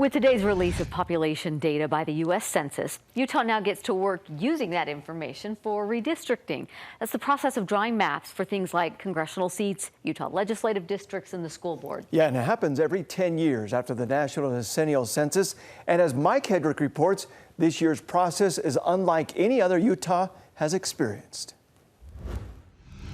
With today's release of population data by the U.S. Census, Utah now gets to work using that information for redistricting. That's the process of drawing maps for things like congressional seats, Utah legislative districts, and the school board. Yeah, and it happens every 10 years after the National Decennial Census. And as Mike Hedrick reports, this year's process is unlike any other Utah has experienced.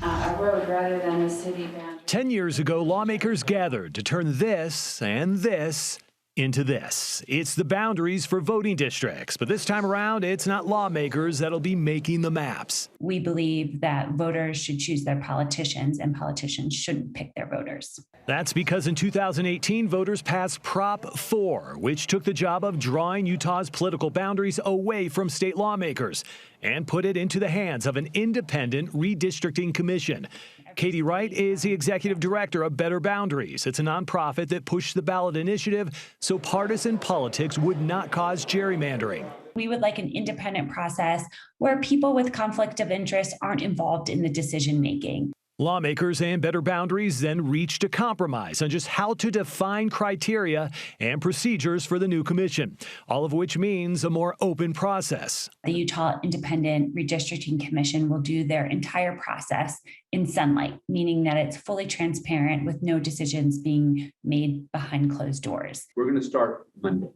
A road rather than a city boundary. 10 years ago, lawmakers gathered to turn this and this into this. It's the boundaries for voting districts, but this time around, it's not lawmakers that'll be making the maps. We believe that voters should choose their politicians and politicians shouldn't pick their voters. That's because in 2018, voters passed Prop 4, which took the job of drawing Utah's political boundaries away from state lawmakers and put it into the hands of an independent redistricting commission. Katie Wright is the executive director of Better Boundaries. It's a nonprofit that pushed the ballot initiative so partisan politics would not cause gerrymandering. We would like an independent process where people with conflict of interest aren't involved in the decision making. Lawmakers and Better Boundaries then reached a compromise on just how to define criteria and procedures for the new commission, all of which means a more open process. The Utah Independent Redistricting Commission will do their entire process in sunlight, meaning that it's fully transparent with no decisions being made behind closed doors. We're going to start Monday.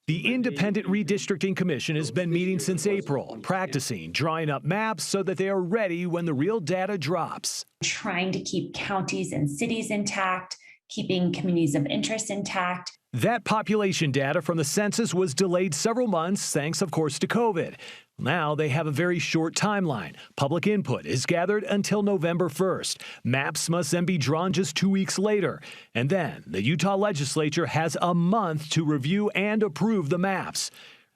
The Independent Redistricting Commission has been meeting since April, practicing, drawing up maps so that they are ready when the real data drops. Trying to keep counties and cities intact, keeping communities of interest intact. That population data from the census was delayed several months, thanks, of course, to COVID. Now they have a very short timeline. Public input is gathered until November 1st. Maps must then be drawn just 2 weeks later. And then the Utah legislature has a month to review and approve the maps.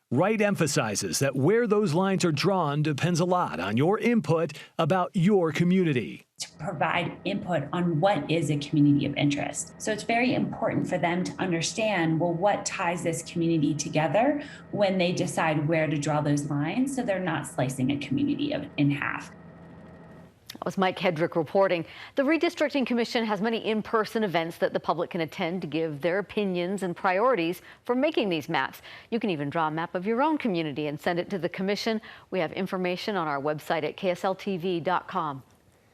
Wright emphasizes that where those lines are drawn depends a lot on your input about your community. To provide input on what is a community of interest. So it's very important for them to understand, well, what ties this community together when they decide where to draw those lines so they're not slicing a community in half. That was Mike Hedrick reporting. The Redistricting Commission has many in-person events that the public can attend to give their opinions and priorities for making these maps. You can even draw a map of your own community and send it to the commission. We have information on our website at ksltv.com.